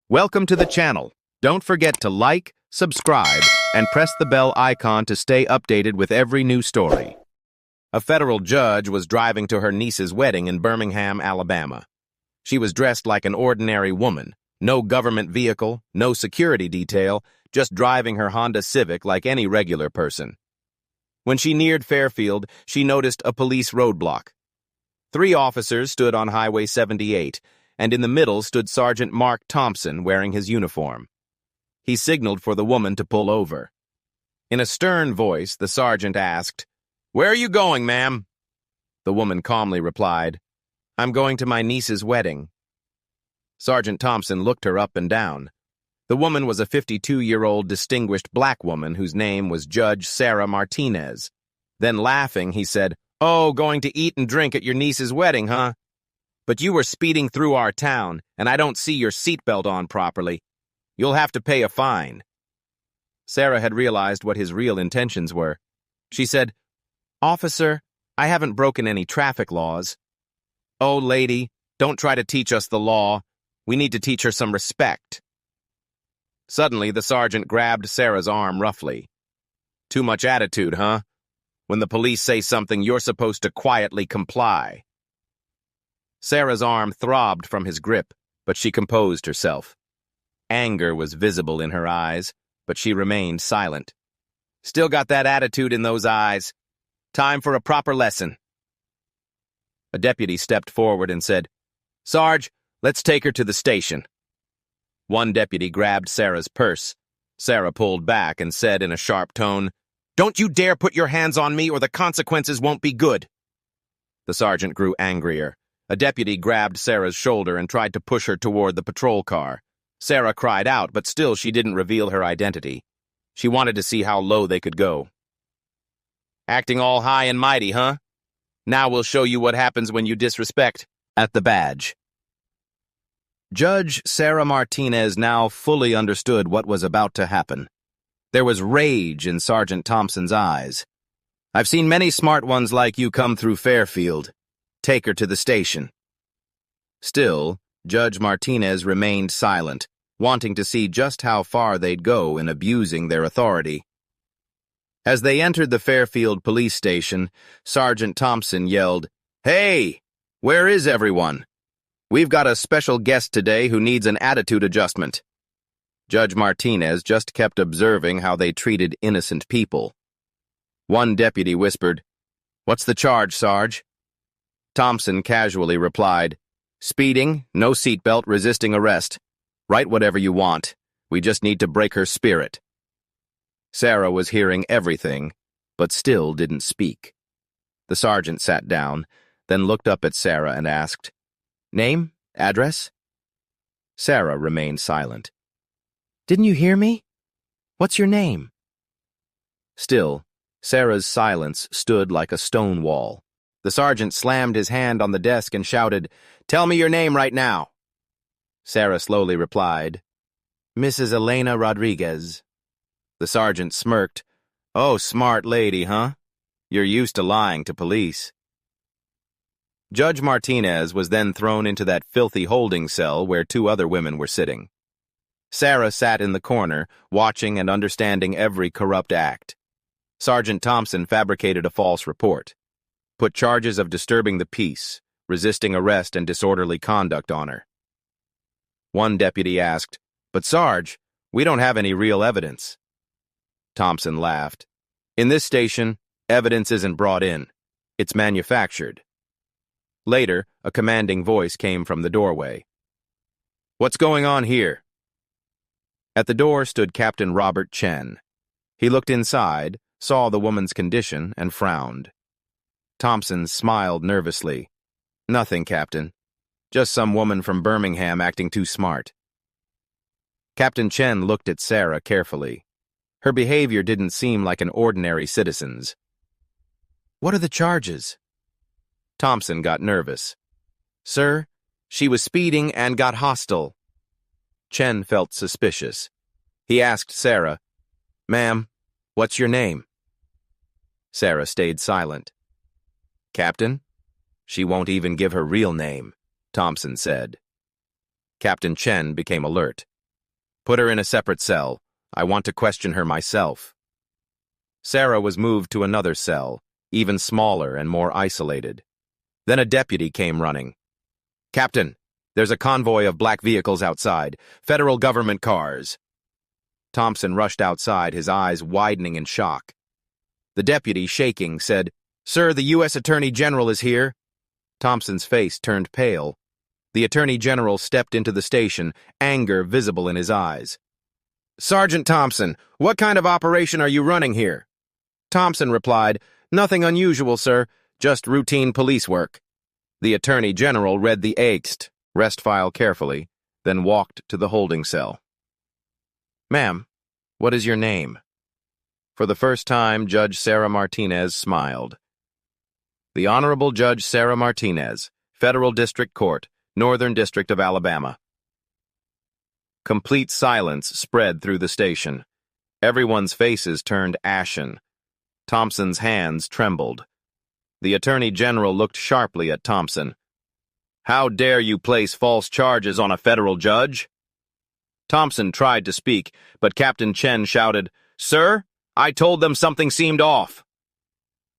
Welcome to the channel. Don't forget to like, subscribe, and press the bell icon to stay updated with every new story. A federal judge was driving to her niece's wedding in Birmingham, Alabama. She was dressed like an ordinary woman. No government vehicle, no security detail, just driving her Honda Civic like any regular person. When she neared Fairfield, she noticed a police roadblock. 3 officers stood on Highway 78, and in the middle stood Sergeant Mark Thompson wearing his uniform. He signaled for the woman to pull over. In a stern voice, the sergeant asked, "Where are you going, ma'am?" The woman calmly replied, "I'm going to my niece's wedding." Sergeant Thompson looked her up and down. The woman was a 52-year-old distinguished black woman whose name was Judge Sarah Martinez. Then laughing, he said, "Oh, going to eat and drink at your niece's wedding, huh? But you were speeding through our town, and I don't see your seatbelt on properly. You'll have to pay a fine." Sarah had realized what his real intentions were. She said, "Officer, I haven't broken any traffic laws." "Oh, lady, don't try to teach us the law. We need to teach her some respect." Suddenly, the sergeant grabbed Sarah's arm roughly. "Too much attitude, huh? When the police say something, you're supposed to quietly comply." Sarah's arm throbbed from his grip, but she composed herself. Anger was visible in her eyes, but she remained silent. "Still got that attitude in those eyes. Time for a proper lesson." A deputy stepped forward and said, "Sarge, let's take her to the station." One deputy grabbed Sarah's purse. Sarah pulled back and said in a sharp tone, "Don't you dare put your hands on me or the consequences won't be good." The sergeant grew angrier. A deputy grabbed Sarah's shoulder and tried to push her toward the patrol car. Sarah cried out, but still she didn't reveal her identity. She wanted to see how low they could go. "Acting all high and mighty, huh? Now we'll show you what happens when you disrespect." At the badge. Judge Sarah Martinez now fully understood what was about to happen. There was rage in Sergeant Thompson's eyes. "I've seen many smart ones like you come through Fairfield. Take her to the station." Still, Judge Martinez remained silent, wanting to see just how far they'd go in abusing their authority. As they entered the Fairfield police station, Sergeant Thompson yelled, "Hey, where is everyone? We've got a special guest today who needs an attitude adjustment." Judge Martinez just kept observing how they treated innocent people. One deputy whispered, "What's the charge, Sarge?" Thompson casually replied, "Speeding, no seatbelt, resisting arrest. Write whatever you want. We just need to break her spirit." Sarah was hearing everything, but still didn't speak. The sergeant sat down, then looked up at Sarah and asked, "Name? Address?" Sarah remained silent. "Didn't you hear me? What's your name?" Still, Sarah's silence stood like a stone wall. The sergeant slammed his hand on the desk and shouted, "Tell me your name right now." Sarah slowly replied, "Mrs. Elena Rodriguez." The sergeant smirked. "Oh, smart lady, huh? You're used to lying to police." Judge Martinez was then thrown into that filthy holding cell where 2 other women were sitting. Sarah sat in the corner, watching and understanding every corrupt act. Sergeant Thompson fabricated a false report, put charges of disturbing the peace, resisting arrest, and disorderly conduct on her. One deputy asked, "But Sarge, we don't have any real evidence." Thompson laughed. "In this station, evidence isn't brought in. It's manufactured." Later, a commanding voice came from the doorway. "What's going on here?" At the door stood Captain Robert Chen. He looked inside, saw the woman's condition, and frowned. Thompson smiled nervously. "Nothing, Captain. Just some woman from Birmingham acting too smart." Captain Chen looked at Sarah carefully. Her behavior didn't seem like an ordinary citizen's. "What are the charges?" Thompson got nervous. "Sir, she was speeding and got hostile." Chen felt suspicious. He asked Sarah, "Ma'am, what's your name?" Sarah stayed silent. "Captain, she won't even give her real name," Thompson said. Captain Chen became alert. Put her in a separate cell. I want to question her myself. Sarah was moved to another cell, even smaller and more isolated. Then a deputy came running. "Captain, there's a convoy of black vehicles outside. Federal government cars." Thompson rushed outside, his eyes widening in shock. The deputy, shaking, said, "Sir, the U.S. Attorney General is here." Thompson's face turned pale. The Attorney General stepped into the station, anger visible in his eyes. "Sergeant Thompson, what kind of operation are you running here?" Thompson replied, "Nothing unusual, sir, just routine police work." The Attorney General read the AXT rest file carefully, then walked to the holding cell. "Ma'am, what is your name?" For the first time, Judge Sarah Martinez smiled. "The Honorable Judge Sarah Martinez, Federal District Court, Northern District of Alabama." Complete silence spread through the station. Everyone's faces turned ashen. Thompson's hands trembled. The Attorney General looked sharply at Thompson. "How dare you place false charges on a federal judge?" Thompson tried to speak, but Captain Chen shouted, "Sir, I told them something seemed off."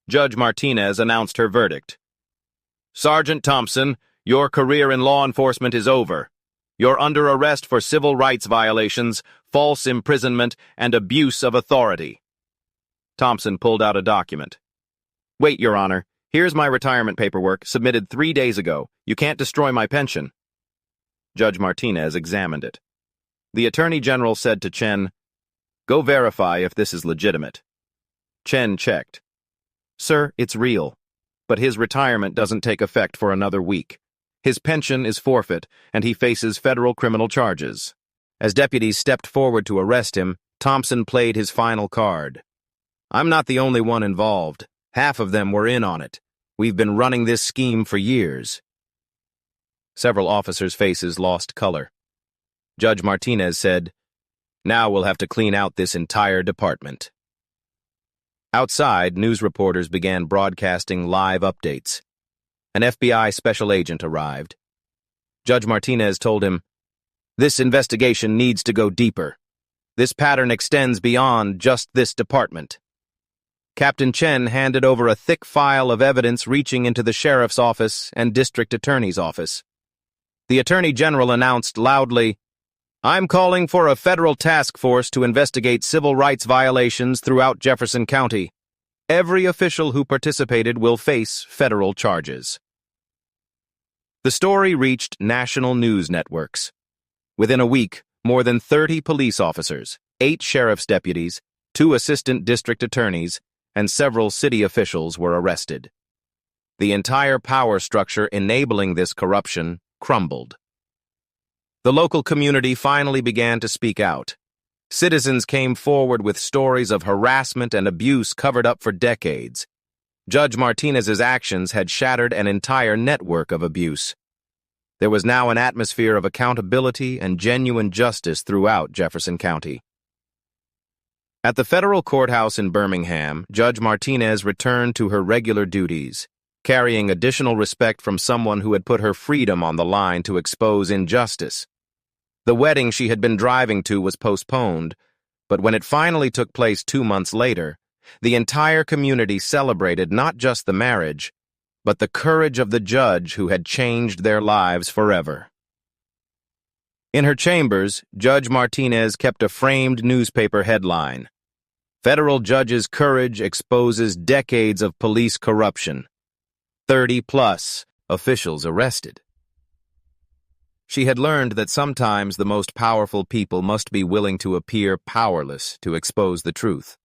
Judge Martinez announced her verdict. "Sergeant Thompson, your career in law enforcement is over. You're under arrest for civil rights violations, false imprisonment, and abuse of authority." Thompson pulled out a document. "Wait, Your Honor. Here's my retirement paperwork, submitted 3 days ago. You can't destroy my pension." Judge Martinez examined it. The Attorney General said to Chen, "Go verify if this is legitimate." Chen checked. "Sir, it's real, but his retirement doesn't take effect for another week. His pension is forfeit, and he faces federal criminal charges." As deputies stepped forward to arrest him, Thompson played his final card. "I'm not the only one involved. Half of them were in on it. We've been running this scheme for years." Several officers' faces lost color. Judge Martinez said, "Now we'll have to clean out this entire department." Outside, news reporters began broadcasting live updates. An FBI special agent arrived. Judge Martinez told him, "This investigation needs to go deeper. This pattern extends beyond just this department." Captain Chen handed over a thick file of evidence reaching into the sheriff's office and district attorney's office. The Attorney General announced loudly, "I'm calling for a federal task force to investigate civil rights violations throughout Jefferson County. Every official who participated will face federal charges." The story reached national news networks. Within a week, more than 30 police officers, 8 sheriff's deputies, 2 assistant district attorneys, and several city officials were arrested. The entire power structure enabling this corruption crumbled. The local community finally began to speak out. Citizens came forward with stories of harassment and abuse covered up for decades. Judge Martinez's actions had shattered an entire network of abuse. There was now an atmosphere of accountability and genuine justice throughout Jefferson County. At the federal courthouse in Birmingham, Judge Martinez returned to her regular duties, carrying additional respect from someone who had put her freedom on the line to expose injustice. The wedding she had been driving to was postponed, but when it finally took place 2 months later, the entire community celebrated not just the marriage, but the courage of the judge who had changed their lives forever. In her chambers, Judge Martinez kept a framed newspaper headline, "Federal Judge's Courage Exposes Decades of Police Corruption. 30+ Officials Arrested." She had learned that sometimes the most powerful people must be willing to appear powerless to expose the truth.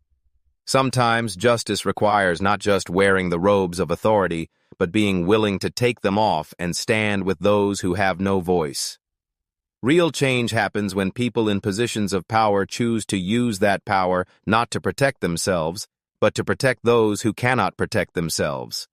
Sometimes justice requires not just wearing the robes of authority, but being willing to take them off and stand with those who have no voice. Real change happens when people in positions of power choose to use that power not to protect themselves, but to protect those who cannot protect themselves.